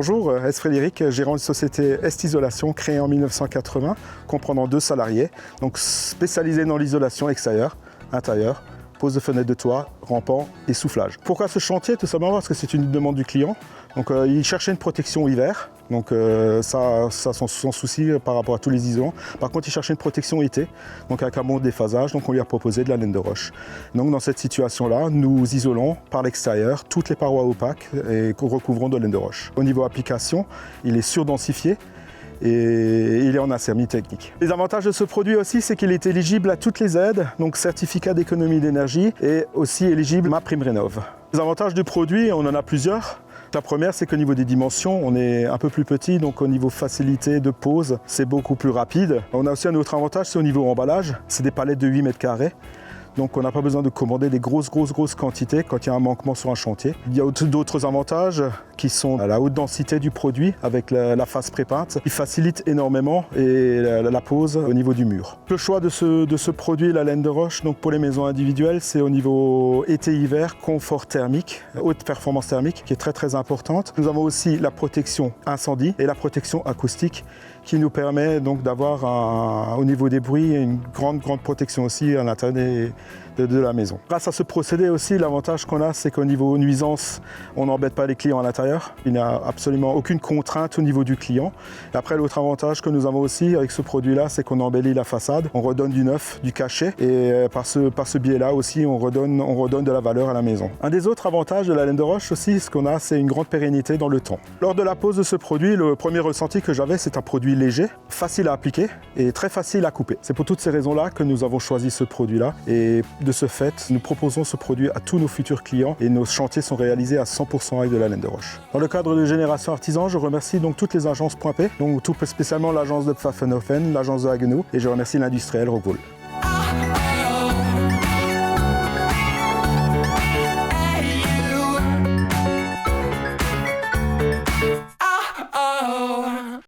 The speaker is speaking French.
Bonjour, Est Frédéric, gérant de société Est Isolation créée en 1980, comprenant 2 salariés, donc spécialisés dans l'isolation extérieure, intérieure, pose de fenêtres de toit, rampant et soufflage. Pourquoi ce chantier? Tout simplement parce que c'est une demande du client. Donc il cherchait une protection hiver, donc ça sans souci par rapport à tous les isolants. Par contre il cherchait une protection été, donc avec un bon déphasage, donc on lui a proposé de la laine de roche. Donc dans cette situation-là, nous isolons par l'extérieur toutes les parois opaques et recouvrons de laine de roche. Au niveau application, il est surdensifié et il est en acermie technique. Les avantages de ce produit aussi, c'est qu'il est éligible à toutes les aides, donc certificat d'économie d'énergie et aussi éligible MaPrimeRénov'. Les avantages du produit, on en a plusieurs. La première, c'est qu'au niveau des dimensions, on est un peu plus petit, donc au niveau facilité de pose, c'est beaucoup plus rapide. On a aussi un autre avantage, c'est au niveau emballage, c'est des palettes de 8 mètres carrés. Donc on n'a pas besoin de commander des grosses quantités quand il y a un manquement sur un chantier. Il y a d'autres avantages qui sont la haute densité du produit avec la face prépeinte qui facilite énormément et la pose au niveau du mur. Le choix de ce produit, la laine de roche, donc pour les maisons individuelles, c'est au niveau été-hiver, confort thermique, haute performance thermique qui est très importante. Nous avons aussi la protection incendie et la protection acoustique qui nous permet donc d'avoir au niveau des bruits une grande protection aussi à l'intérieur de la maison. Grâce à ce procédé aussi, l'avantage qu'on a, c'est qu'au niveau nuisance, on n'embête pas les clients à l'intérieur. Il n'y a absolument aucune contrainte au niveau du client. Et après, l'autre avantage que nous avons aussi avec ce produit-là, c'est qu'on embellit la façade, on redonne du neuf, du cachet, et par ce biais-là aussi, on redonne de la valeur à la maison. Un des autres avantages de la laine de roche aussi, ce qu'on a, c'est une grande pérennité dans le temps. Lors de la pose de ce produit, le premier ressenti que j'avais, c'est un produit léger, facile à appliquer et très facile à couper. C'est pour toutes ces raisons-là que nous avons choisi ce produit-là. Et de ce fait, nous proposons ce produit à tous nos futurs clients et nos chantiers sont réalisés à 100% avec de la laine de roche. Dans le cadre de Génération Artisan, je remercie donc toutes les agences Point P, donc tout spécialement l'agence de Pfaffenhofen, l'agence de Haguenau et je remercie l'industriel Rockwool.